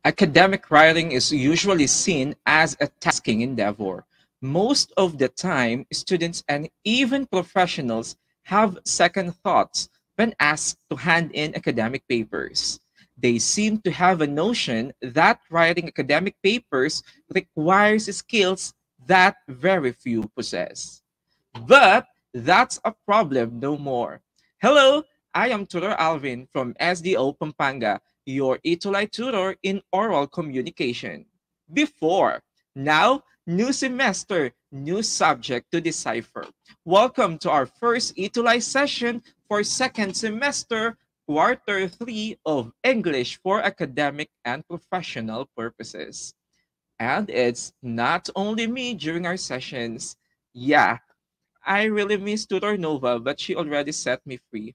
Academic writing is usually seen as a tasking endeavor. Most of the time, students and even professionals have second thoughts when asked to hand in academic papers. They seem to have a notion that writing academic papers requires skills that very few possess. But that's a problem no more. Hello, I am Tutor Alvin from SDO Pampanga, your Itulay tutor in oral communication. Before, now, new semester, new subject to decipher. Welcome to our first Itulay session for second semester, quarter 3 of English for academic and professional purposes. And it's not only me during our sessions. Yeah, I really miss Tutor Nova, but she already set me free.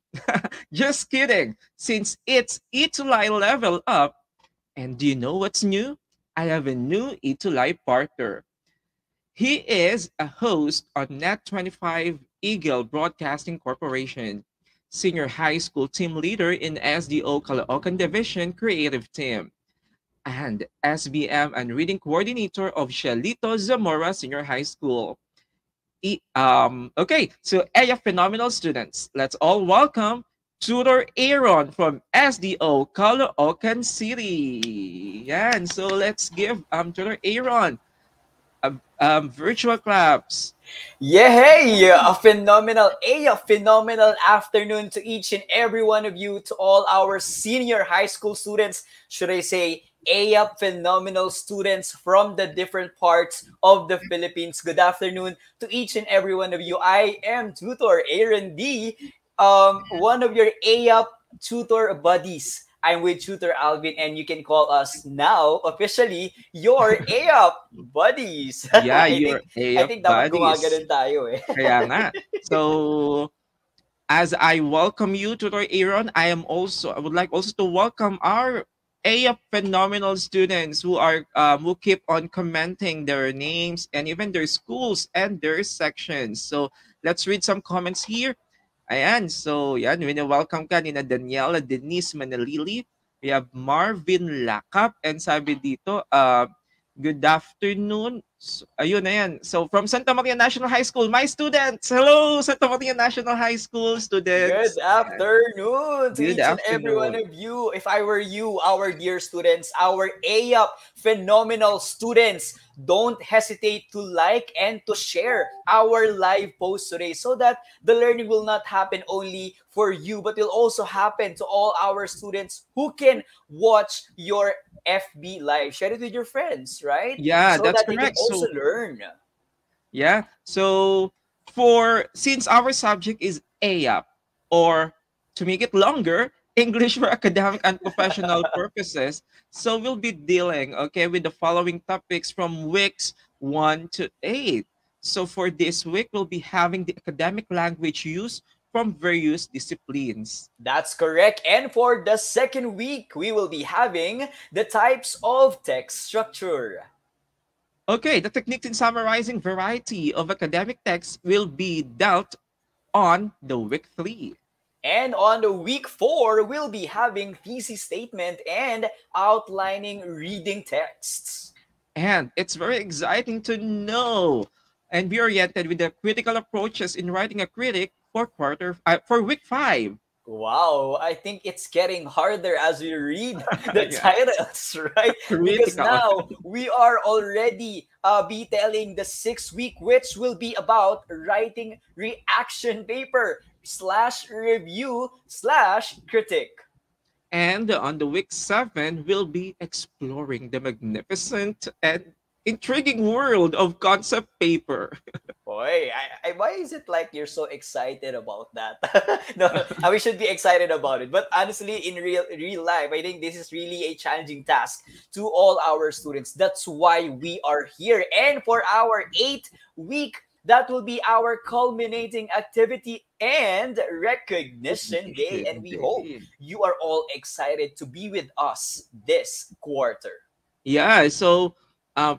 Just kidding. Since it's Itulay level up, and do you know what's new? I have a new Itulay partner. He is a host on Net25 Eagle Broadcasting Corporation, senior high school team leader in SDO Caloocan Division Creative Team, and SBM and reading coordinator of Shalito Zamora Senior High School. Okay, so Aya Phenomenal students, let's all welcome Tutor Aaron from SDO Caloocan City. Yeah, and so let's give Tutor Aaron virtual claps. Yeah, hey, a phenomenal afternoon to each and every one of you, to all our senior high school students, should I say, phenomenal students from the different parts of the Philippines. Good afternoon to each and every one of you. I am Tutor Aaron D, one of your AYAP tutor buddies. I'm with Tutor Alvin, and you can call us now officially your AYAP buddies. Yeah, your I AF think dapat buddies. gumaganon tayo eh. Kaya nga. So, as I welcome you, Tutor Aaron, I would like also to welcome our AF phenomenal students who keep on commenting their names and even their schools and their sections. So let's read some comments here. Ayan, so yan, welcome ka ni na Daniela Denise Manalili. We have Marvin Lakap and sabi dito, good afternoon. So, ayun na yan. So from Santa Maria National High School, my students. Hello, Santa Maria National High School students. Good afternoon to Good each and every one afternoon. of you. If I were you, our dear students, our AYAP phenomenal students, don't hesitate to like and to share our live post today so that the learning will not happen only for you, but will also happen to all our students who can watch your FB live. Share it with your friends, right? Yeah, So that's that they can correct. also So learn. yeah, so for since our subject is AAP, or to make it longer, English for academic and professional purposes, so we'll be dealing, okay, with the following topics from weeks 1 to 8. So for this week, we'll be having the academic language use from various disciplines. That's correct. And for the second week, we will be having the types of text structure. Okay, the techniques in summarizing variety of academic texts will be dealt on the week 3. And on the week 4, we'll be having thesis statement and outlining reading texts. And it's very exciting to know and be oriented with the critical approaches in writing a critic for week 5. Wow, I think it's getting harder as we read the Yeah, titles, right? Because critical. now we are already detailing the 6th week, which will be about writing reaction paper slash review slash critic. And on the week 7, we'll be exploring the magnificent and intriguing world of concept paper. Boy, why is it like you're so excited about that? No, we should be excited about it. But honestly, in real life, I think this is really a challenging task to all our students. That's why we are here. And for our 8th week, that will be our culminating activity and recognition day. And we hope Indeed. you are all excited to be with us this quarter. Yeah, so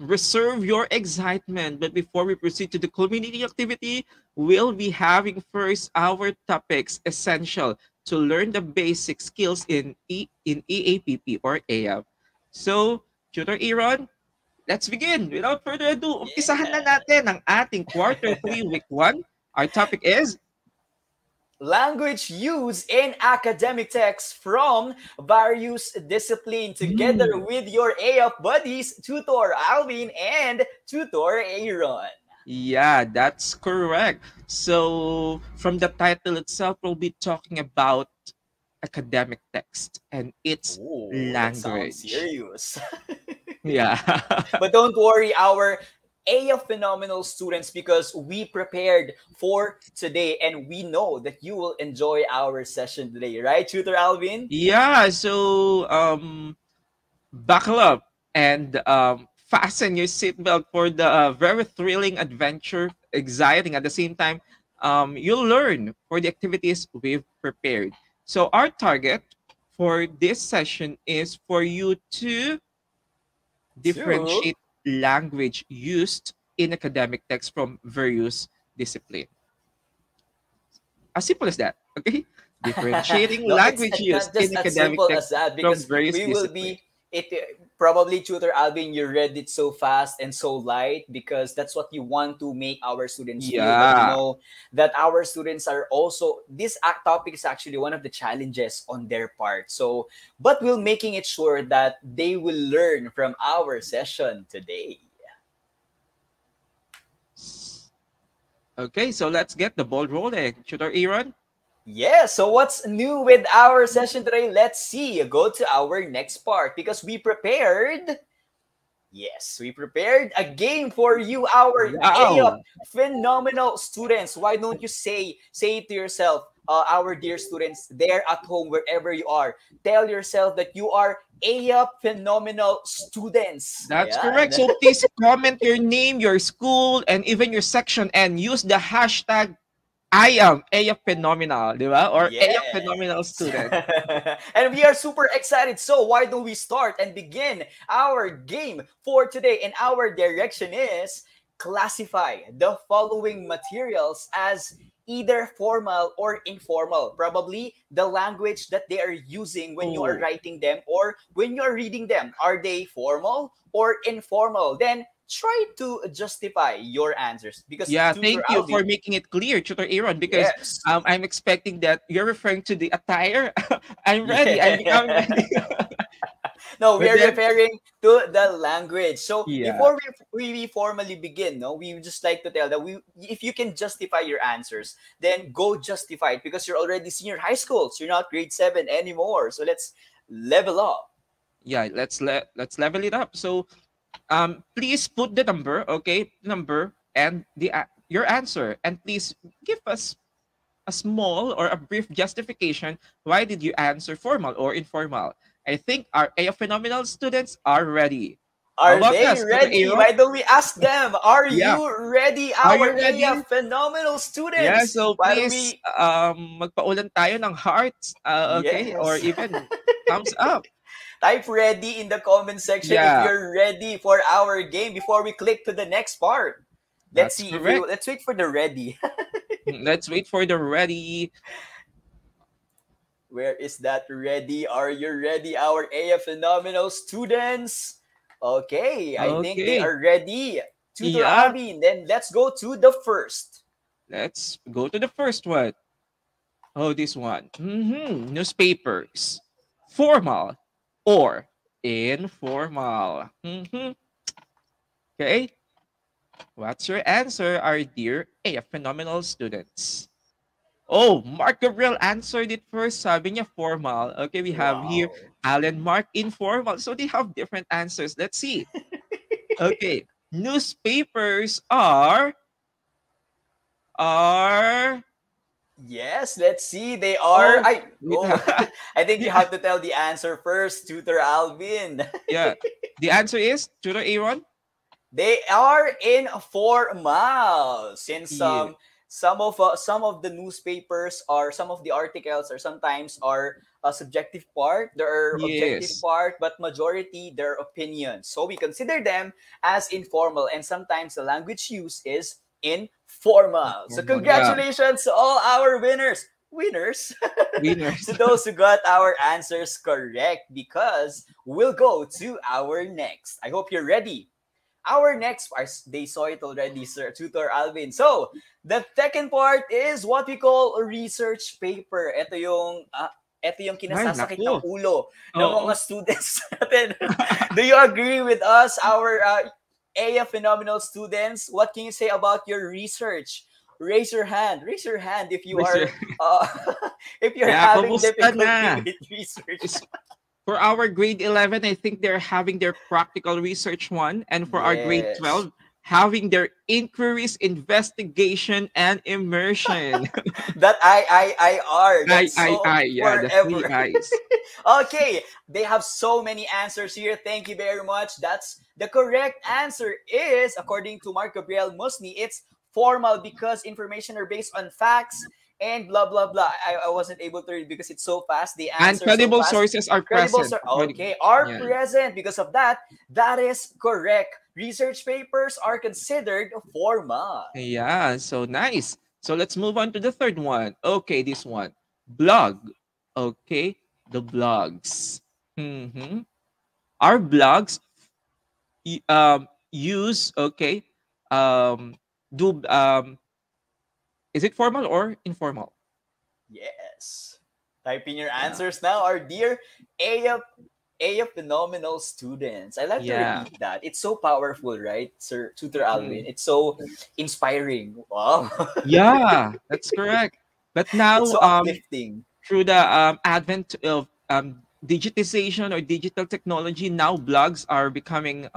reserve your excitement. But before we proceed to the culminating activity, we'll be having first our topics essential to learn the basic skills in EAPP or AF. So, Tutor Aaron, let's begin. Without further ado, umpisahan na Yeah. natin ang ating quarter 3 week 1. Our topic is Language used in academic texts from various disciplines together Hmm. with your AF buddies, Tutor Alvin and Tutor Aaron. Yeah, that's correct. So, from the title itself, we'll be talking about academic text and its Oh, that sounds language. serious. Yeah. But don't worry, our AF phenomenal students, because we prepared for today and we know that you will enjoy our session today, right, Tutor Alvin? Yeah, so buckle up and fasten your seatbelt for the very thrilling adventure, exciting at the same time. You'll learn for the activities we've prepared. So, our target for this session is for you to Two. differentiate language used in academic text from various disciplines. As simple as that. Okay? Differentiating No, it's language used not just in as academic simple text as that, from because various we will disciplines. be it probably, Tutor Alvin, you read it so fast and so light because that's what you want to make our students feel. But you Yeah. know that our students are also this topic is actually one of the challenges on their part. So, but we're making it sure that they will learn from our session today. Okay, so let's get the ball rolling. Tutor Aaron? Yeah, so what's new with our session today? Let's see. Go to our next part because we prepared. Yes, we prepared a game for you, our AUP Wow. phenomenal students. Why don't you say it to yourself, our dear students there at home, wherever you are. Tell yourself that you are AUP phenomenal students. That's correct. Ayan. So please comment your name, your school, and even your section and use the hashtag I am a phenomenal, di ba? Or a phenomenal Yes. student. And we are super excited. So why don't we start and begin our game for today? And our direction is classify the following materials as either formal or informal. Probably the language that they are using when you are Oh, writing them or when you are reading them. Are they formal or informal? Then try to justify your answers because yeah. Tutor Thank you for Alvin. making it clear, Tutor Aaron, because Yes. I'm expecting that you're referring to the attire. I'm ready. I'm becoming Yeah. ready. No, we But are then, referring to the language. So yeah. before we formally begin, no, we would just like to tell that we if you can justify your answers, then go justify it because you're already senior high school. So you're not grade 7 anymore. So let's level up. Yeah, let's level it up. So please put the number, okay, number and your answer, and please give us a small or a brief justification why did you answer formal or informal. I think our A phenomenal students are ready. How Are about they us, Tutor ready? Aaron? Why don't we ask them? Are Yeah, you ready, are our you AF ready? phenomenal Yeah, students? so Why don't please we magpaulan tayo ng hearts, okay, or Yes. even thumbs up. Type ready in the comment section if Yeah, you're ready for our game before we click to the next part. Let's that's see if you correct. let's wait for the ready. Let's wait for the ready. Where is that ready? Are you ready, our AF phenomenal students? Okay, I think they Okay. are ready. Tutor Yeah, Alvin, then let's go to the first. let's go to the first one. Oh, this one. Newspapers. Formal or informal? Okay. What's your answer, our dear A phenomenal students? Oh, Mark Gabriel answered it first. Sabi niya formal. Okay, we have here Wow. Alan Mark informal. So they have different answers. Let's see. Okay. Newspapers are Yes, let's see. They are. oh I wait, oh, I think you yeah, have to tell the answer first, Tutor Alvin. yeah. The answer is Tutor Aaron. They are in formal since Yeah. some of the newspapers or some of the articles or sometimes are a subjective part, there are objective Yes. part, but majority their opinions. So we consider them as informal and sometimes the language used is informal. So Informal. Yeah. congratulations to all our winners. winners Winners. to those who got our answers correct, because we'll go to our next. I hope you're ready. Our next part, they saw it already, Sir Tutor Alvin. So, the second part is what we call a research paper. Ito yung Ay, kinasasakit ng naku. ulo ng Oo. mga students natin. Do you agree with us, our AF Phenomenal students? What can you say about your research? Raise your hand. Raise your hand if you are uh, if you're Yeah, having kumusta difficulty na? with research. For our grade 11, I think they're having their practical research one. And for our grade Yes. 12, having their inquiries, investigation, and immersion. That IR. That's so Yeah, the three forever. I's. Okay, they have so many answers here. Thank you very much. That's the correct answer is, according to Mark Gabriel Musni, it's formal because information are based on facts and blah blah blah. I wasn't able to read because it's so fast. The And answer so credible fast. sources are Credible present. okay, are Yeah. present. Because of that, that is correct. Research papers are considered formal. Yeah, so nice. So let's move on to the third one. Okay, this one. Blog. Okay, the blogs. Our blogs use, okay, do, is it formal or informal? Yes. Type in your answers now, our dear AF Phenomenal students. I like to Yeah. repeat that. It's so powerful, right, Sir Tutor Alvin? It's so inspiring. Wow. Yeah, that's correct. But now, It's so uplifting. through the advent of digitization or digital technology, now blogs are becoming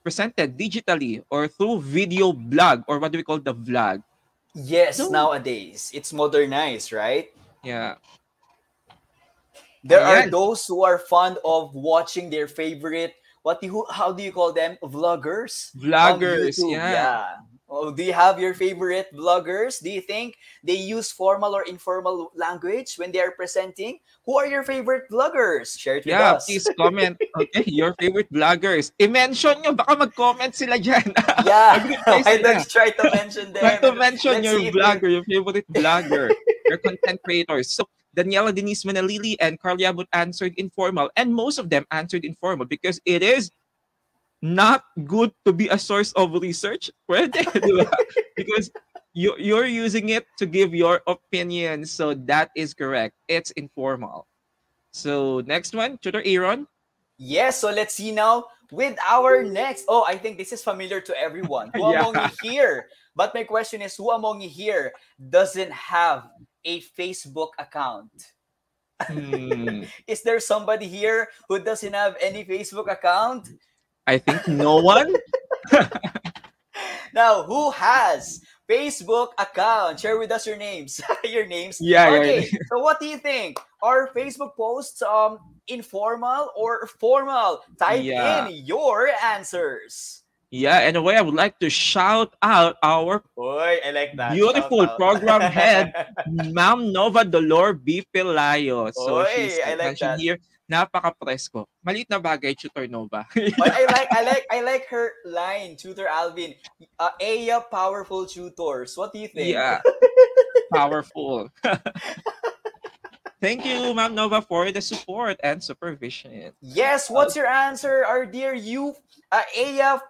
presented digitally or through video blog, or what do we call the vlog? Yes, So, nowadays it's modernized, right? yeah. There are Ayan. those who are fond of watching their favorite, how do you call them? Vloggers? On Vloggers, YouTube. yeah. Oh, do you have your favorite vloggers? Do you think they use formal or informal language when they are presenting? Who are your favorite vloggers? Share it with Yeah, us. please comment. Okay, your favorite vloggers. I-mention nyo, baka mag-comment sila dyan. Yeah, Mag-reply why sila. don't you try to mention them? Try to mention Let's your see if vlogger, your favorite vlogger, your content creators. So, Daniela Denise Manalili and Carl Yabut answered informal, and most of them answered informal because it is not good to be a source of research. Pwede, di ba? Because you're using it to give your opinion. So that is correct. It's informal. So next one, Tutor Aaron. Yes, so let's see now with our next. Oh, I think this is familiar to everyone. Who Yeah. among you here? But my question is, who among you here doesn't have a Facebook account? Is there somebody here who doesn't have any Facebook account? I think no one. Now, who has Facebook account? Share with us your names. Your names. Yeah, Okay. yeah. So what do you think? Are Facebook posts informal or formal? Type Yeah. in your answers. Yeah, in a way, I would like to shout out our Oy, I like that. beautiful Shout out. program head, Ma'am Nova Dolor B. Pelayo. So Oy, she's I like mentioned that. here, napaka-presko. Maliit na bagay, Tutor Nova. But I like her line, Tutor Alvin. Aya powerful tutors. What do you think? Yeah, powerful. Thank you, Ma'am Nova, for the support and supervision. Yes, what's your answer, our dear AF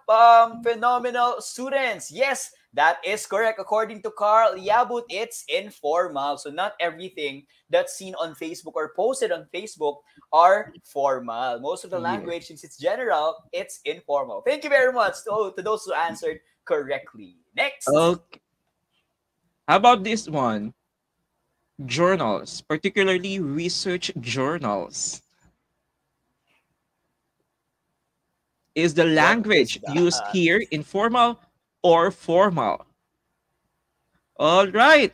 phenomenal students? Yes, that is correct. According to Carl Yabut, it's informal. So not everything that's seen on Facebook or posted on Facebook are formal. Most of the Yeah. language, since it's general, it's informal. Thank you very much to those who answered correctly. Next. Okay. How about this one? Journals, particularly research journals. Is the language that? used here informal or formal? All right.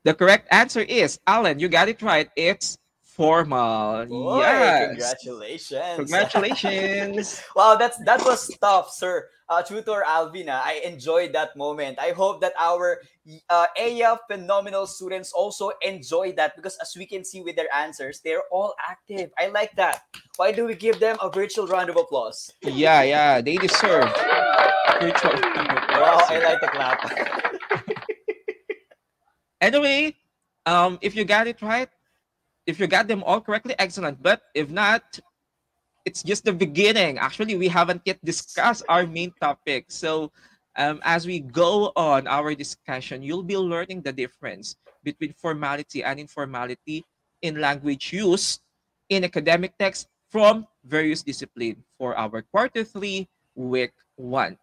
The correct answer is, Alan, you got it right. It's formal. Boy, Yes. congratulations. Congratulations. Wow, that was tough, sir. Tutor Alvina, I enjoyed that moment. I hope that our AF phenomenal students also enjoy that, because as we can see with their answers, they're all active. I like that. Why do we give them a virtual round of applause? Yeah, they deserve virtual. Wow, I like the clap. Anyway, if you got it right, if you got them all correctly, excellent. But if not, it's just the beginning. Actually, we haven't yet discussed our main topic. So, as we go on our discussion, you'll be learning the difference between formality and informality in language use in academic text from various disciplines for our quarter three, week one.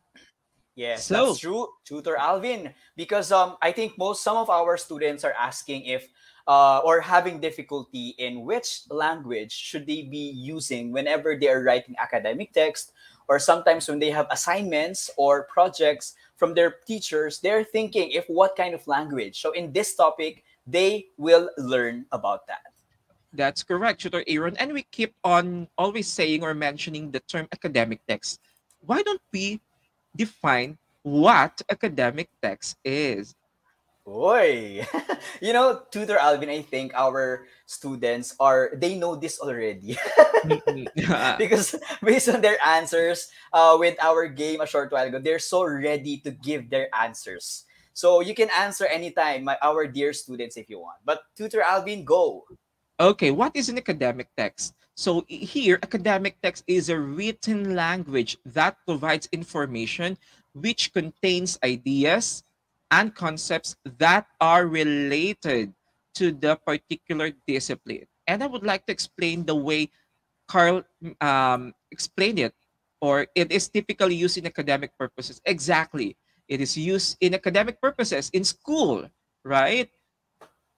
Yes, that's So, true, Tutor Alvin. Because I think some of our students are asking if or having difficulty in which language should they be using whenever they are writing academic text, or sometimes when they have assignments or projects from their teachers, they're thinking if what kind of language. So in this topic, they will learn about that. that's correct, Tutor Aaron. And we keep on always saying or mentioning the term academic text. Why don't we define what academic text is? Oi! Tutor Alvin, I think our students they know this already. Mm-mm. Because based on their answers with our game a short while ago, they're so ready to give their answers. So you can answer anytime, our dear students, if you want. But Tutor Alvin, go. Okay, what is an academic text? So here, academic text is a written language that provides information which contains ideas and concepts that are related to the particular discipline. And I would like to explain the way Carl explained it, or it is typically used in academic purposes. Exactly. It is used in academic purposes in school, right?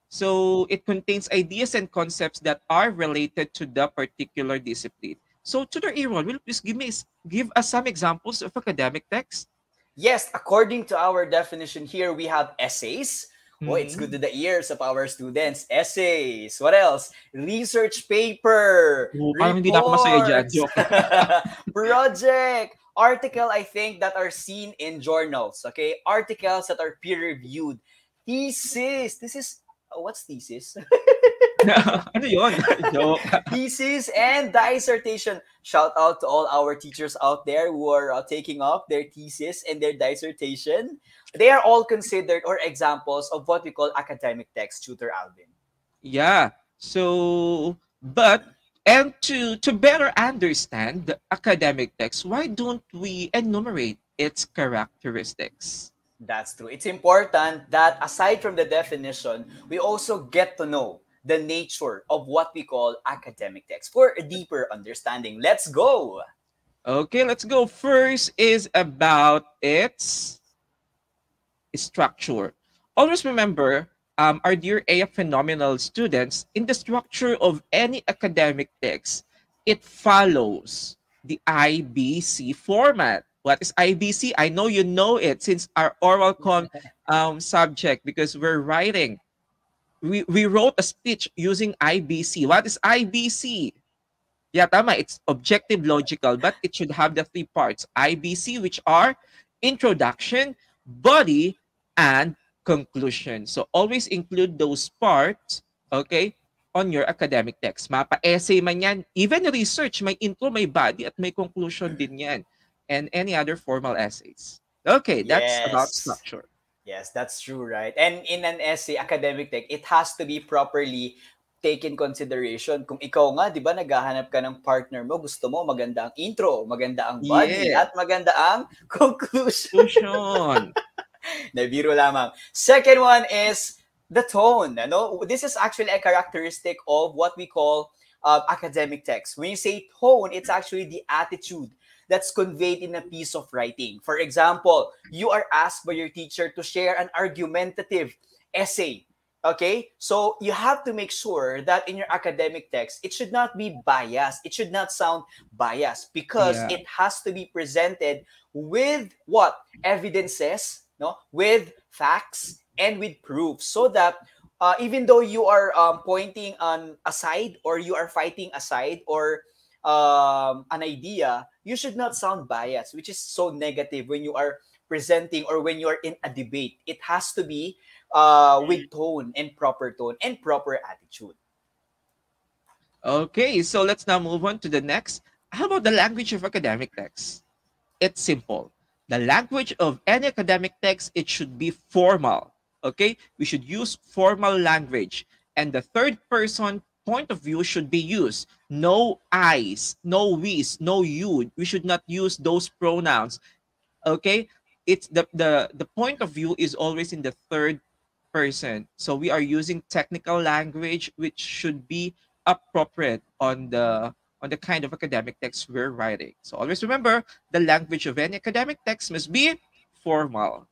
So it contains ideas and concepts that are related to the particular discipline. So Tutor Aaron, will you please give us some examples of academic text? Yes, according to our definition here, we have essays. Oh, it's good Mhm. to the ears of our students. Essays. What else? Research paper, Oo, parang hindi na ako masaya diyan, reports, joke. project, article, I think, that are seen in journals. Okay, articles that are peer reviewed, thesis. This is what's thesis? Ano yun? Joke. Thesis and dissertation. Shout out to all our teachers out there who are taking up their thesis and their dissertation. They are all considered or examples of what we call academic text, Tutor Alvin. Yeah. So, but and to better understand the academic text, why don't we enumerate its characteristics? That's true. It's important that aside from the definition, we also get to know the nature of what we call academic text for a deeper understanding. Let's go. Okay, let's go. First is about its structure. Always remember, our dear AF phenomenal students, in the structure of any academic text, it follows the IBC format. What is IBC? I know you know it since our oral subject because we're writing. We wrote a speech using IBC. What is IBC? Yeah, tama. It's objective logical, but it should have the three parts. IBC, which are introduction, body, and conclusion. So always include those parts, okay, on your academic text. Mapa-essay man yan. Even research, may intro, may body, at may conclusion din yan. And any other formal essays. Okay, that's about Yes. structure. Yes, that's true, right? And in an essay, academic text, it has to be properly taken consideration. Kung ikaw nga, di ba, naghahanap ka ng partner mo, gusto mo maganda ang intro, maganda ang body, Yeah. at maganda ang conclusion. Conclusion. Nabiro lamang. Second one is the tone. No? This is actually a characteristic of what we call academic text. When you say tone, it's actually the attitude that's conveyed in a piece of writing. For example, you are asked by your teacher to share an argumentative essay. Okay? So you have to make sure that in your academic text, it should not be biased. It should not sound biased because Yeah. it has to be presented with what? Evidences, no? With facts and with proof so that even though you are pointing on a side or you are fighting a side or an idea, you should not sound biased, which is so negative when you are presenting or when you are in a debate. It has to be with tone and proper attitude. Okay, so let's now move on to the next. How about the language of academic text? It's simple. The language of any academic text, it should be formal. Okay, we should use formal language, and the third person point of view should be used. No I's, no we's, no you. We should not use those pronouns. Okay, it's the point of view is always in the third person, so we are using technical language which should be appropriate on the kind of academic text we're writing. So always remember, the language of any academic text must be formal.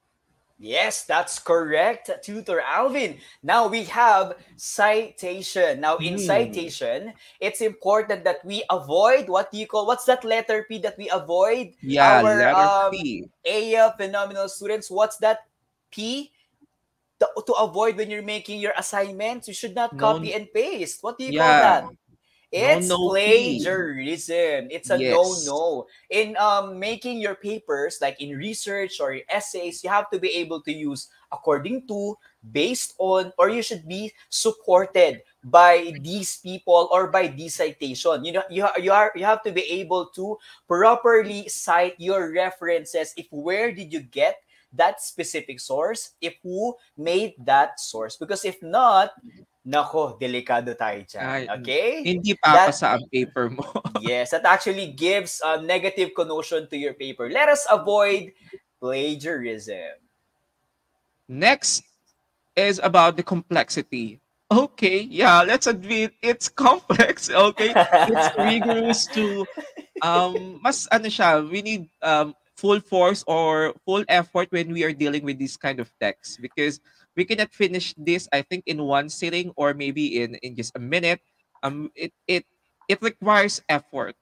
Yes, that's correct, Tutor Alvin. Now we have citation. Now in Hmm. citation, it's important that we avoid what do you call what's that letter P that we avoid Yeah, our letter P. AF phenomenal students. What's that P? To avoid when you're making your assignments, you should not No, copy and paste. What do you call yeah, that? no, It's no P. plagiarism. It's a Yes. no-no. In making your papers, like in research or essays, you have to be able to use according to, based on, or you should be supported by these people or by this citation. You know, you have to be able to properly cite your references. If where did you get that specific source? If who made that source? Because if not, nako, delikado tayo dyan. Ay, Okay? hindi That, papasa ang paper mo. yes, that actually gives a negative connotation to your paper. Let us avoid plagiarism. Next is about the complexity. Okay, yeah, let's admit it's complex. Okay, it's rigorous to mas ano siya, we need full force or full effort when we are dealing with this kind of text, because we cannot finish this, I think, in one sitting or maybe in just a minute. It requires effort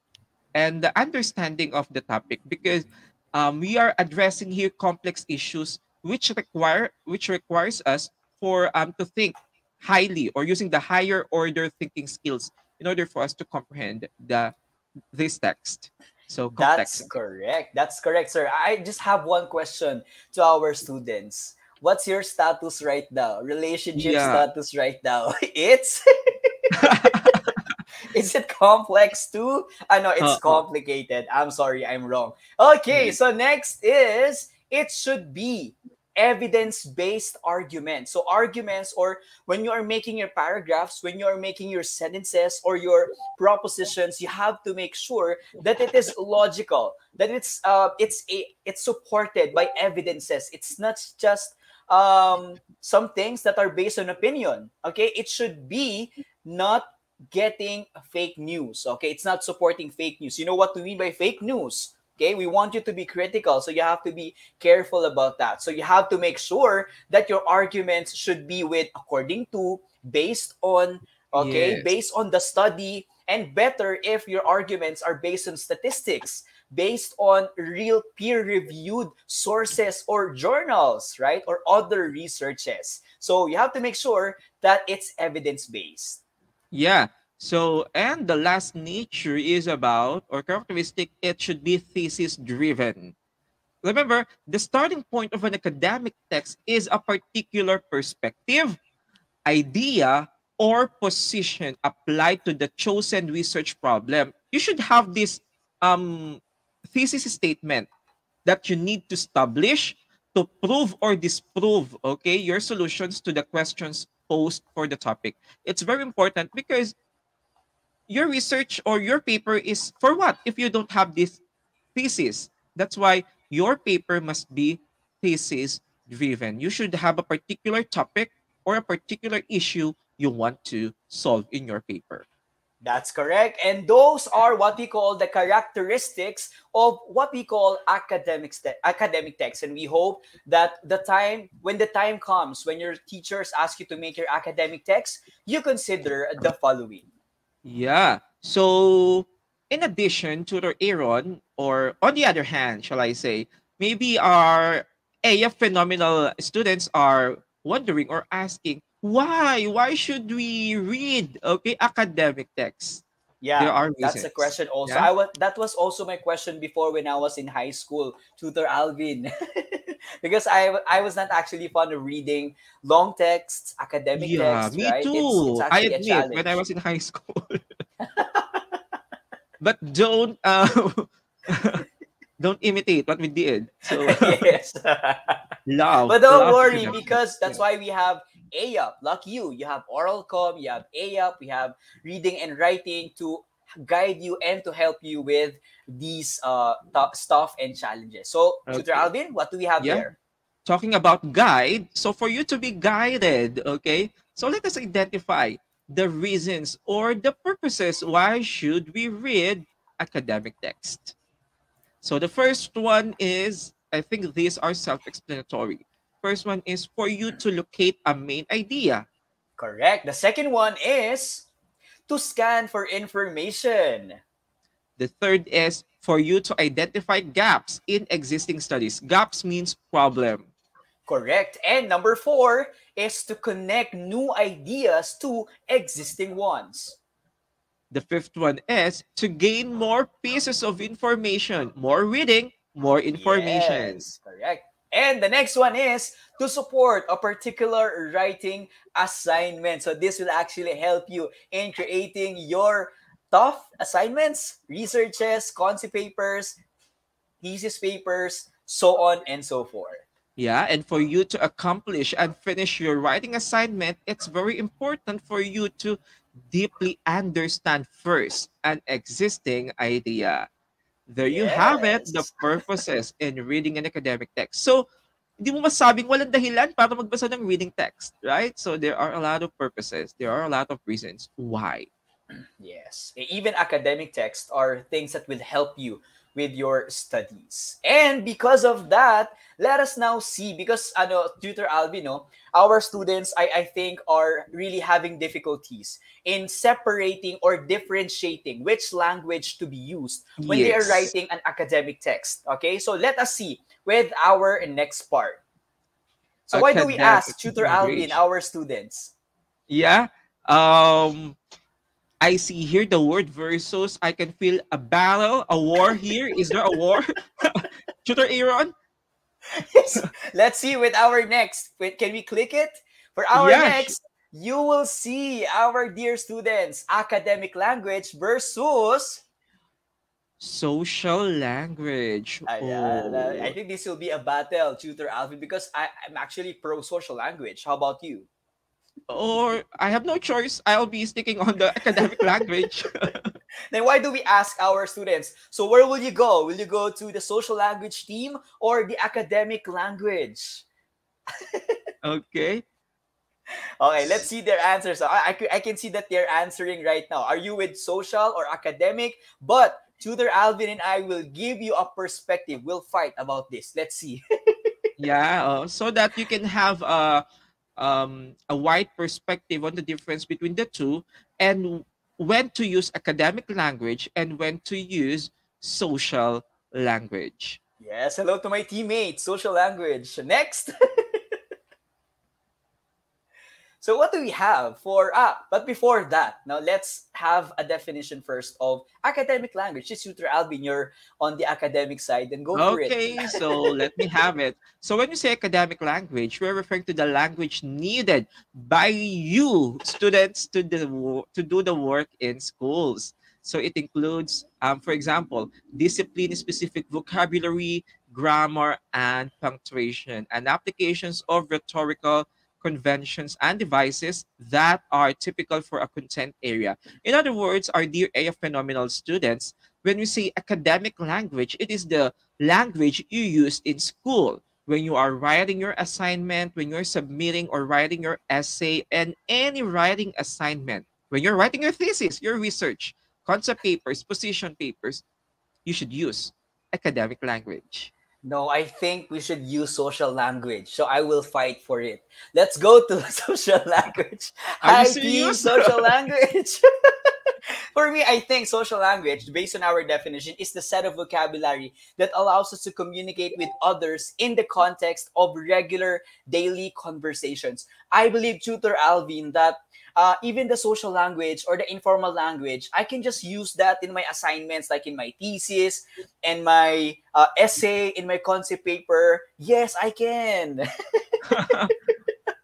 and the understanding of the topic, because we are addressing here complex issues which requires us for to think highly or using the higher order thinking skills in order for us to comprehend this text. So That's complexity. correct. That's correct, sir. I just have one question to our students. What's your status right now? Relationship Yeah. status right now? It's is it complex too? I know it's Uh-uh. complicated. I'm sorry, I'm wrong. Okay, Mm. so next is it should be evidence-based arguments. So arguments, or when you are making your paragraphs, when you are making your sentences or your propositions, you have to make sure that it is logical, that it's supported by evidences. It's not just some things that are based on opinion. Okay, it should be not getting fake news. Okay, it's not supporting fake news. You know what we mean by fake news? Okay, we want you to be critical, so you have to be careful about that. So you have to make sure that your arguments should be with according to, based on, okay, Yes. based on the study, and better if your arguments are based on statistics, based on real peer-reviewed sources or journals, right, or other researches. So you have to make sure that it's evidence-based. Yeah. So, and the last nature is about, or characteristic, it should be thesis driven. Remember, the starting point of an academic text is a particular perspective, idea, or position applied to the chosen research problem. You should have this um, thesis statement that you need to establish to prove or disprove, okay, your solutions to the questions posed for the topic. It's very important because your research or your paper is for what if you don't have this thesis? That's why your paper must be thesis driven. You should have a particular topic or a particular issue you want to solve in your paper. That's correct. And those are what we call the characteristics of what we call academic text. And we hope that when the time comes, when your teachers ask you to make your academic text, you consider the following. Yeah. So, in addition to the Aaron, or on the other hand, shall I say, maybe our AF phenomenal students are wondering or asking, why? Why should we read, okay, academic texts? There Yeah, are that's a reasons. question also. Yeah. That was also my question before when I was in high school, Tutor Alvin. Because I was not actually fond of reading long texts, academic Yeah, texts, me right? It's too. I actually a admit, when I challenge. was in high school. But don't don't imitate what we did. So Yes. Love, But don't love worry, academic because text. that's why we have AUP. Like you have oral com, you have AUP, we have reading and writing to guide you and to help you with these stuff and challenges. So, Tutor Okay. Alvin, what do we have Yeah. there? Talking about guide, so for you to be guided, okay, so let us identify the reasons or the purposes why should we read academic text. So the first one is, I think these are self-explanatory. First one is for you to locate a main idea. Correct. The second one is to scan for information. The third is for you to identify gaps in existing studies. Gaps means problem. Correct. And number four is to connect new ideas to existing ones. The fifth one is to gain more pieces of information, more reading, more information. Yes, correct. And the next one is to support a particular writing assignment. So this will actually help you in creating your tough assignments, researches, concept papers, thesis papers, so on and so forth. Yeah, and for you to accomplish and finish your writing assignment, it's very important for you to deeply understand first an existing idea. There you have it, the Yes. purposes in reading an academic text. So, hindi mo masabing walang dahilan para magbasa ng reading text, right? So, there are a lot of purposes. There are a lot of reasons why. Yes. Even academic texts are things that will help you with your studies. And because of that, let us now see, because Tutor Albino, our students, I think, are really having difficulties in separating or differentiating which language to be used when they are Yes. writing an academic text. Okay, so let us see with our next part. So why do we Academic ask Tutor Alvin, language. our students? Yeah. Um, I see here the word versus. I can feel a battle, a war here. Is there a war? Tutor Aaron? Yes. Let's see with our next. Wait, can we click it? For our Yeah. next, you will see our dear students, academic language versus. Social language. Ayan, I Oh. think this will be a battle, Tutor Alvin, because I'm actually pro social language. How about you? Or I have no choice. I'll be sticking on the academic language. Then why do we ask our students? So where will you go? Will you go to the social language team or the academic language? Okay. Okay, let's see their answers. So I can see that they're answering right now. Are you with social or academic? But Tutor Alvin and I will give you a perspective. We'll fight about this. Let's see. Yeah. So that you can have a wide perspective on the difference between the two and when to use academic language and when to use social language. Yes, hello to my teammates. Social language. Next. So what do we have for but before that, now let's have a definition first of academic language. Just Tutor Alvin, you're on the academic side, then go for it. Okay, so let me have it. So when you say academic language, we're referring to the language needed by you students to do the work in schools. So it includes, for example, discipline-specific vocabulary, grammar, and punctuation, and applications of rhetorical conventions and devices that are typical for a content area. In other words, our dear AF phenomenal students, when we say academic language, it is the language you use in school when you are writing your assignment, when you're submitting or writing your essay, and any writing assignment. When you're writing your thesis, your research, concept papers, position papers, you should use academic language. No, I think we should use social language. So I will fight for it. Let's go to social language. Are you Hi, team, serious? social language. For me, I think social language, based on our definition, is the set of vocabulary that allows us to communicate with others in the context of regular daily conversations. I believe, Tutor Alvin, that even the social language or the informal language, I can just use that in my assignments, like in my thesis, and my essay, in my concept paper. Yes, I can.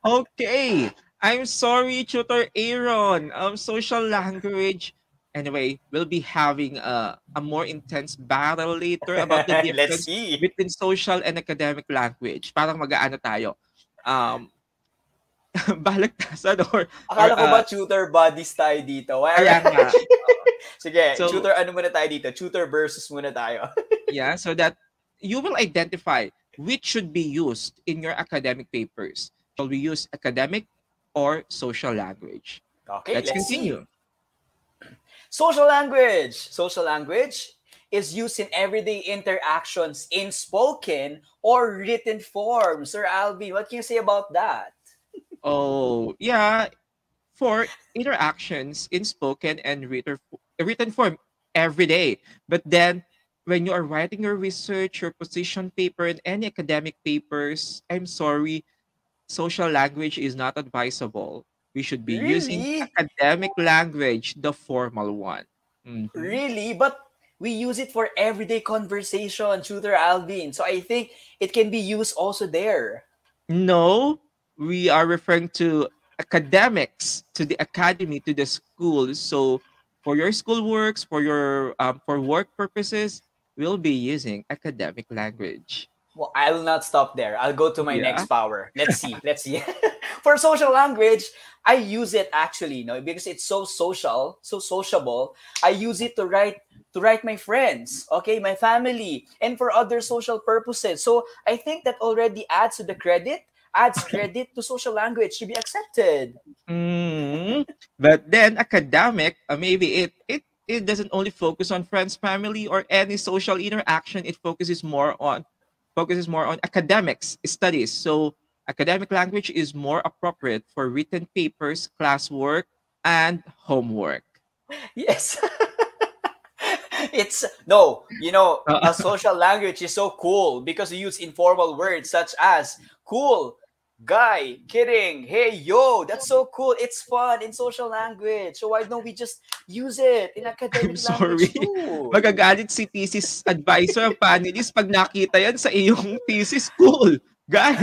Okay. I'm sorry, Tutor Aaron. Social language Anyway, we'll be having a more intense battle later about the Let's difference see. between social and academic language. Parang mag-aano tayo. Um, balagtasan or Akala ko ba tutor buddies tayo dito? kaya nga. Sige, So, tutor ano muna tayo dito? Tutor versus muna tayo. yeah, so that you will identify which should be used in your academic papers. Shall we use academic or social language? Okay, Let's let's see. continue. Social language. Social language is used in everyday interactions in spoken or written form. Sir Alvin, what can you say about that? Oh, yeah, for interactions in spoken and written form every day. But then, when you are writing your research, your position paper, and any academic papers, I'm sorry, social language is not advisable. We should be using Really? academic language, the formal one. Mhm. Really? But we use it for everyday conversation, Tutor Alvin. So I think it can be used also there. No, we are referring to academics, to the academy, to the school. So for your school works, for work purposes, we'll be using academic language. Well, I'll not stop there. I'll go to my next Yeah. power. Let's see. Let's see. For social language, I use it actually, because it's so social, so sociable. I use it to write my friends, okay, my family, and for other social purposes. So I think that already adds credit to social language to be accepted. Mm. But then academic, maybe it doesn't only focus on friends, family, or any social interaction. It focuses more on academics studies. So academic language is more appropriate for written papers, classwork, and homework. Yes. It's no, Uh, a social language is so cool because you use informal words such as cool, guy, kidding, hey, yo. That's so cool. It's fun in social language. So why don't we just use it in I'm academic language sorry. too? Magagalit si thesis advisor, panelist, pag nakita yan sa iyong thesis. Cool, guy.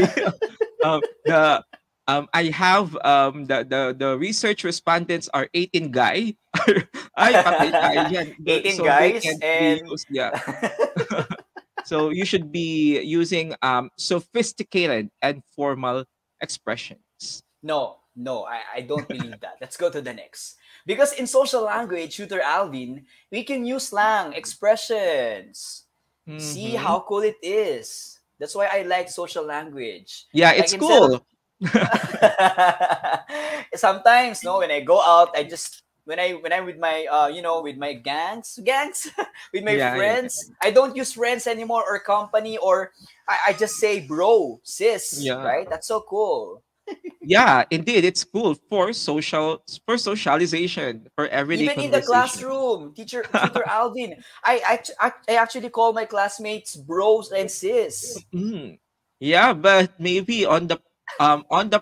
The I have the research respondents are 18 guy. Ay, patay tayo dyan. 18 So they guys can't be and used. Yeah. So you should be using sophisticated and formal expressions. no, I don't believe that. Let's go to the next. Because in social language, Tutor Alvin, we can use slang, expressions. See Mhm. how cool it is. That's why I like social language. Yeah, Like it's instead of cool. sometimes, no, when I go out, I just when I'm with my with my gangs with my Yeah, yeah, friends, I don't use friends anymore or company, or I just say bro, sis, yeah. right? That's so cool. Yeah, indeed, it's cool for socialization, for everyday Even in the conversation. classroom, tutor Alvin, I actually call my classmates bros and sis. Mm. Yeah, but maybe on the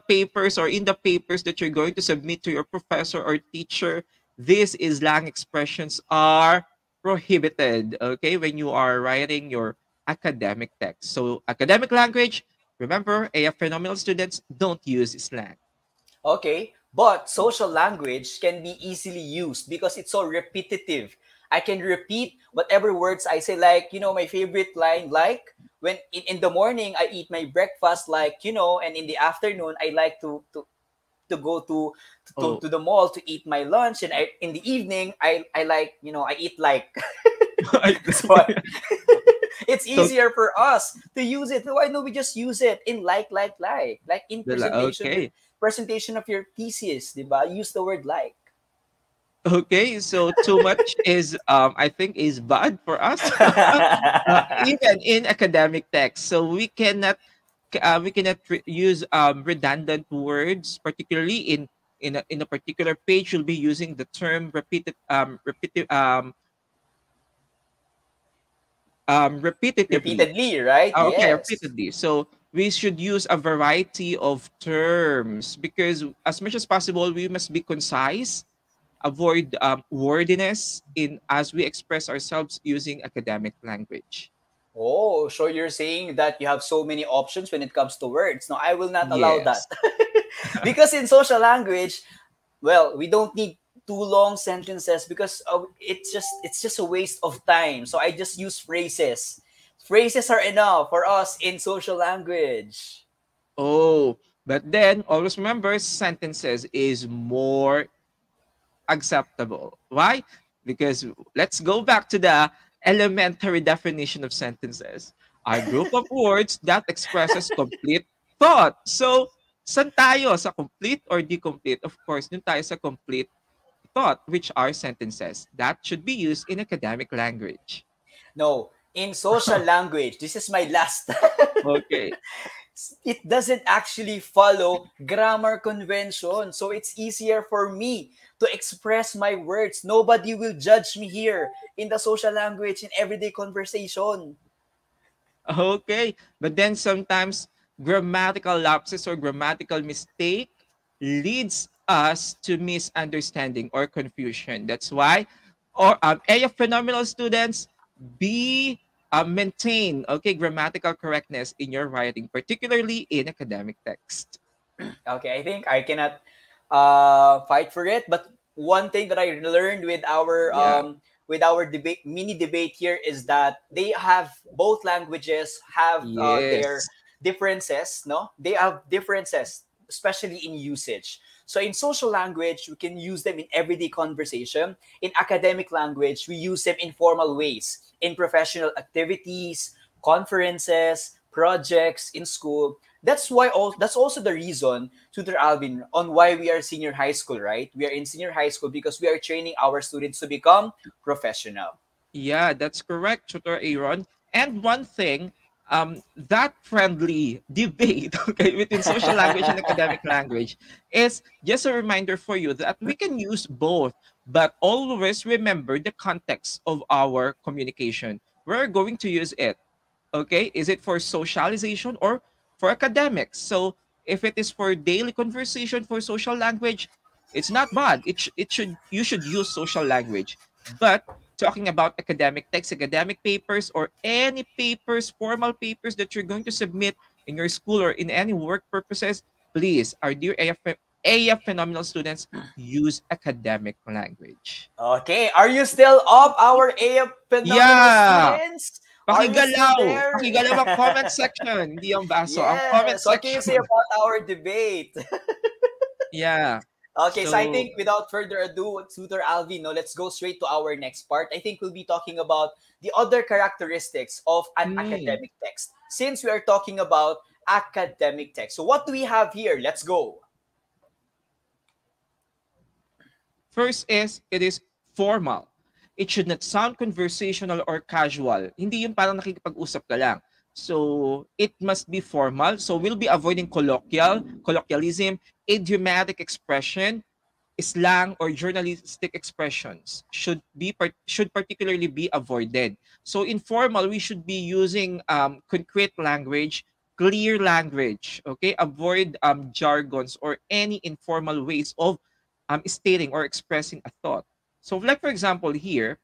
papers or in the papers that you're going to submit to your professor or teacher, these slang expressions are prohibited, okay, when you are writing your academic text. So academic language, remember, AF phenomenal students don't use slang. Okay, but social language can be easily used because it's so repetitive. I can repeat whatever words I say, like, my favorite line, like, when in the morning I eat my breakfast, like, and in the afternoon I like to go Oh, to the mall to eat my lunch, and in the evening I like, I eat like. So it's so easier for us to use it. Why don't we just use it in like in okay. presentation of your thesis, diba? Use the word like. Okay, so too much is I think is bad for us. Even in academic text. So we cannot use redundant words, particularly in a particular page. You'll be using the term repetitively. Repeatedly, right? Okay, Yes. repeatedly. So we should use a variety of terms because as much as possible we must be concise, avoid wordiness in as we express ourselves using academic language. Oh, so you're saying that you have so many options when it comes to words. No, I will not allow that. Yes. Because in social language, well, we don't need too long sentences because it's just a waste of time. So I just use phrases. Phrases are enough for us in social language. Oh, but then always remember sentences is more acceptable. Why? Because let's go back to the elementary definition of sentences. A group of words that expresses complete thought. So, saan tayo? Sa complete or decomplete? Of course, dun tayo sa complete thought, which are sentences that should be used in academic language. No, in social language, this is my last. Okay. It doesn't actually follow grammar convention. So it's easier for me to express my words. Nobody will judge me here in the social language in everyday conversation. Okay. But then sometimes grammatical lapses or grammatical mistake leads us to misunderstanding or confusion. That's why, or A of phenomenal students, be maintain grammatical correctness in your writing, particularly in academic text. Okay, I think I cannot fight for it. But one thing that I learned Yeah. with our debate mini debate here is that they have both languages have their Yes. differences. No, they have differences, especially in usage. So in social language, we can use them in everyday conversation. In academic language, we use them in formal ways, in professional activities, conferences, projects in school. That's also the reason, Tutor Alvin, on why we are senior high school, right? We are in senior high school because we are training our students to become professional. Yeah, that's correct, Tutor Aaron. And one thing, that friendly debate, okay, between social language and academic language is just a reminder for you that we can use both, but always remember the context of our communication. We're going to use it. Okay, is it for socialization or for academics? So if it is for daily conversation for social language, it's not bad. It should you should use social language. But talking about academic texts, academic papers, or any papers, formal papers that you're going to submit in your school or in any work purposes, please, our dear AF phenomenal students, use academic language. Okay, are you still up, our A phenomenal Yeah. students? Are you still Pakigalaw. there? Pakigalaw ang comment section, hindi ang baso, ang comment Yes. What can you say section. about our debate? Yeah. Okay, so I So, think without further ado, Tutor Alvin, no, let's go straight to our next part. I think we'll be talking about the other characteristics of an mm, academic text. Since we are talking about academic text. So what do we have here? Let's go. first is, it is formal. It should not sound conversational or casual. Hindi yung parang nakikipag-usap ka lang. So, it must be formal. So, we'll be avoiding colloquialism, idiomatic expression, slang or journalistic expressions should particularly be avoided. So informal, we should be using concrete language, clear language. Okay, avoid jargons or any informal ways of stating or expressing a thought. So, like for example, here,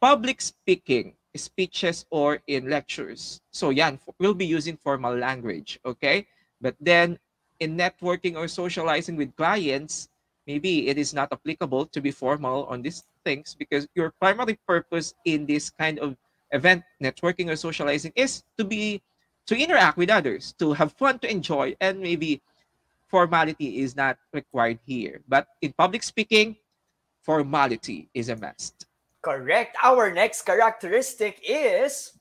public speaking, speeches or in lectures. So, yan, we'll be using formal language. Okay, but then in networking or socializing with clients, maybe it is not applicable to be formal on these things because your primary purpose in this kind of event, networking or socializing, is to interact with others, to have fun, to enjoy, and maybe formality is not required here. But in public speaking, formality is a must. Correct. Our next characteristic is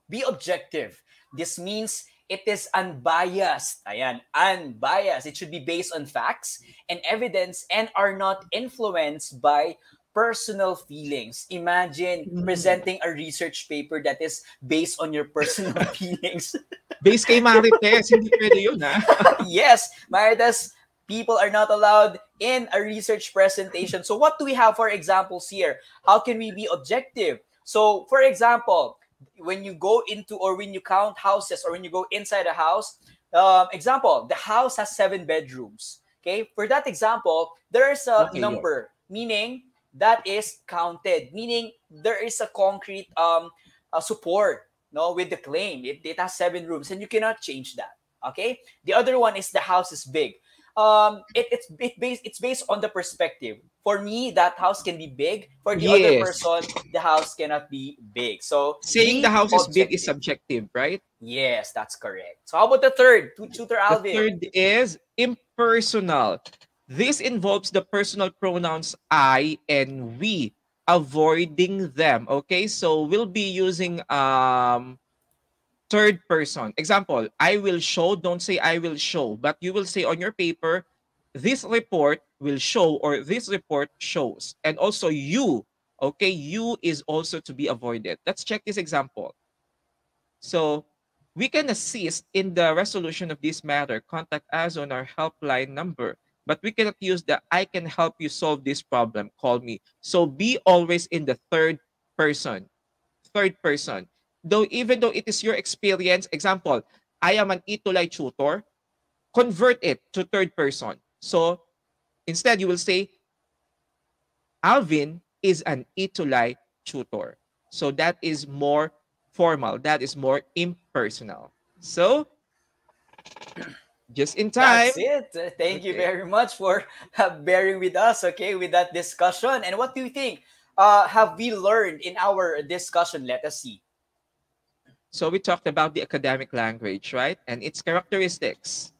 be objective. This means it is unbiased. Ayan, unbiased. It should be based on facts and evidence and are not influenced by personal feelings. Imagine Mm. presenting a research paper that is based on your personal feelings. Base kay Marites, hindi pwede yun, ha? Yes, Maritas, people are not allowed in a research presentation. So what do we have for examples here? How can we be objective? So for example, when you go into or when you count houses or when you go inside a house, example, the house has 7 bedrooms. Okay, for that example, there is a Okay, yeah. number, meaning that is counted, meaning there is a concrete support, no, with the claim. It has 7 rooms and you cannot change that. Okay, the other one is the house is big. It's based on the perspective. For me, that house can be big. For the other Yes. person, the house cannot be big. So Saying the be house is big is objective. subjective, right? Yes, that's correct. So how about the third, Tutor The Alvin? third is impersonal. This involves the personal pronouns I and we, avoiding them. Okay, so we'll be using third person. Example, I will show, don't say I will show, but you will say on your paper, this report will show or this report shows. And also you, okay, you is also to be avoided. Let's check this example. So we can assist in the resolution of this matter. Contact us on our helpline number. But we cannot use the I can help you solve this problem. Call me. So be always in the third person. Third person. Though even though it is your experience, example, I am an Itulay tutor, convert it to third person. So instead you will say, Alvin is an Itulay tutor. So that is more formal. That is more impersonal. So just in That's time. it. Thank you Okay. very much for bearing with us, okay, with that discussion. And what do you think have we learned in our discussion? Let us see. So we talked about the academic language, right? And its characteristics.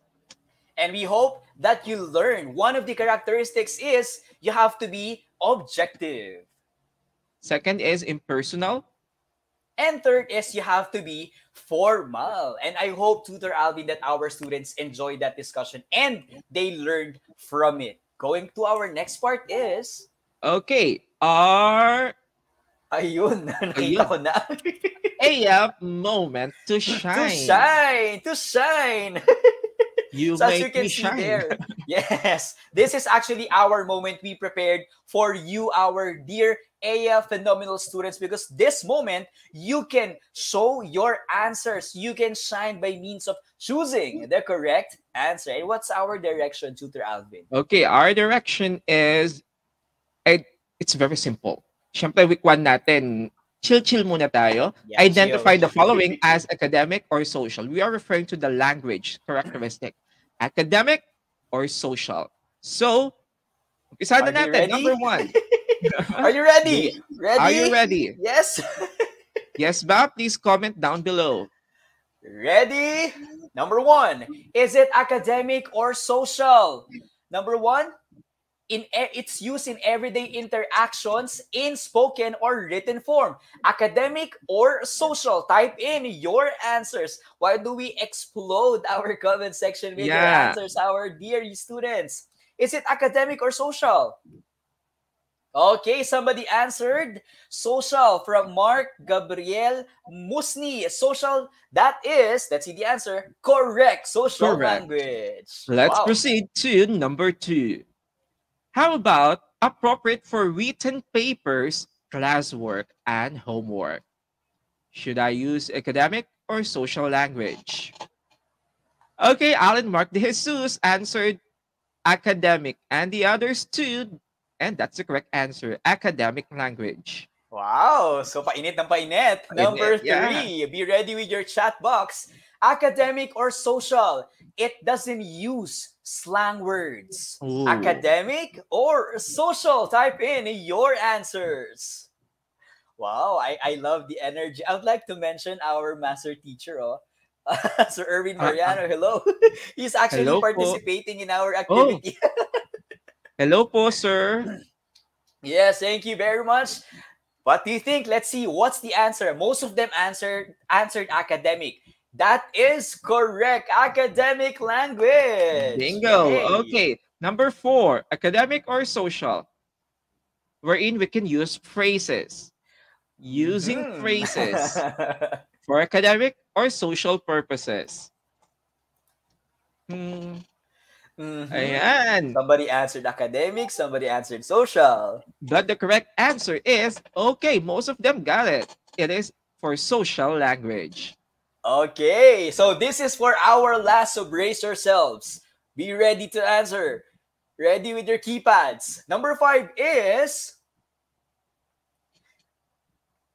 And we hope that you learn. One of the characteristics is you have to be objective. Second is impersonal. And third is you have to be formal. And I hope, Tutor Alvin, that our students enjoyed that discussion and they learned from it. Going to our next part is... Okay. Our Ayun, nakita ko na. AF moment to To shine. shine! To shine! You So as you make can me see shine. there, yes, this is actually our moment we prepared for you, our dear AF phenomenal students, because this moment you can show your answers. You can shine by means of choosing the correct answer. And what's our direction, Tutor Alvin? Okay, our direction is, it's very simple. Siyempre, week 1 natin, chill-chill muna tayo. Yeah, Identify chill. the following as academic or social. We are referring to the language characteristic. Academic or social. So, umpisa Are na they natin. ready? Number 1. Are you ready? Ready? Are you ready? Yes. Yes ba? Please comment down below. Ready? Number 1. Is it academic or social? Number 1. It's used in everyday interactions in spoken or written form. Academic or social? Type in your answers. Why do we explode our comment section with your Yeah. answers, our dear students? Is it academic or social? Okay, somebody answered social from Mark Gabriel Musni. Social, that is, let's see the answer, correct. Social Correct. language. Let's Wow. proceed to number 2. How about appropriate for written papers, classwork, and homework? Should I use academic or social language? Okay, Alan Mark de Jesus answered academic, and the others too, and that's the correct answer, academic language. Wow, so painit ng painit. Number 3, yeah. be ready with your chat box. Academic or social? It doesn't use slang words. Ooh. Academic or social? Type in your answers. Wow, I love the energy. I would like to mention our master teacher, Sir Erwin Mariano. Hello. He's actually Hello po. participating in our activity. Hello po, sir. Yes, thank you very much. What do you think? Let's see. What's the answer? Most of them answered academic. That is correct. Academic language. Bingo. Yay. Okay. Number 4, academic or social? Wherein we can use phrases. Using phrases for academic or social purposes. Ayan. Somebody answered academic, somebody answered social. But the correct answer is, okay, most of them got it. It is for social language. Okay, so this is for our last, so brace yourselves. Be ready to answer. Ready with your keypads. Number 5 is...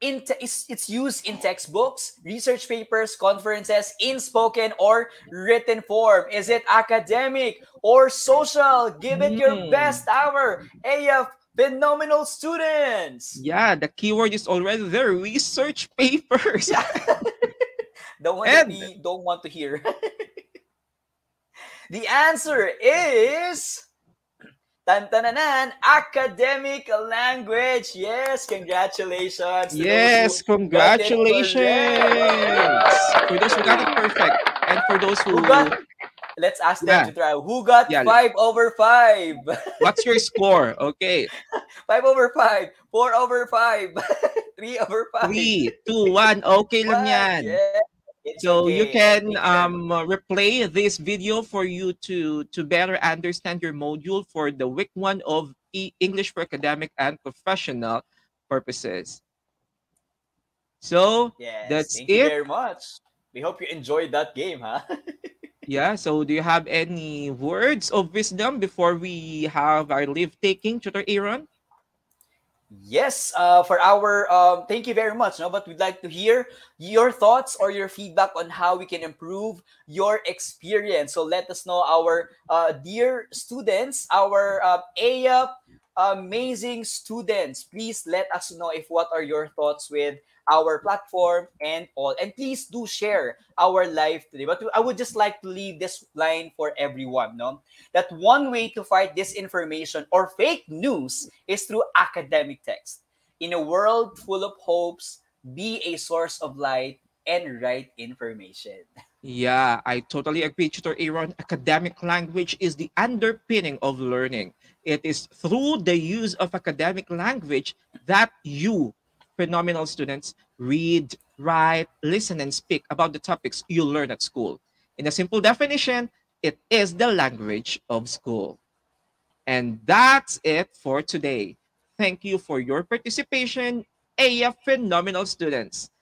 it's used in textbooks, research papers, conferences, in spoken or written form. Is it academic or social? Give it your best, our AF Phenomenal students. Yeah, the keyword is already there. Research papers. Yeah. The one that And we don't want to hear. The answer is Tantananan, academic language. Yes, congratulations to those who yes, got it congratulations. correct. For those who got it perfect. And for those Who who, got? Let's ask them yeah, to try. Who got yeah. 5/5? What's your score? Okay. 5/5. 4/5. 3/5. 3, 2, 1. Okay lang One. yan. Yeah, it's So you okay. And can thank you very much. replay this video for you to better understand your module for the week 1 of English for academic and professional purposes. So Yes, that's thank you it. very much. We hope you enjoyed that game, huh? Yeah. So do you have any words of wisdom before we have our leave taking, Tutor Aaron? Yes, for our thank you very much. No, but we'd like to hear your thoughts or your feedback on how we can improve your experience. So let us know, our dear students, our AYAP amazing students. Please let us know if what are your thoughts with our platform and all. And please do share our live today. But I would just like to leave this line for everyone. No, that one way to fight disinformation or fake news is through academic text. In a world full of hopes, be a source of light and right information. Yeah, I totally agree, Tutor Aaron. Academic language is the underpinning of learning. It is through the use of academic language that you, phenomenal students, read, write, listen, and speak about the topics you learn at school. In a simple definition, it is the language of school. And that's it for today. Thank you for your participation, AF phenomenal students.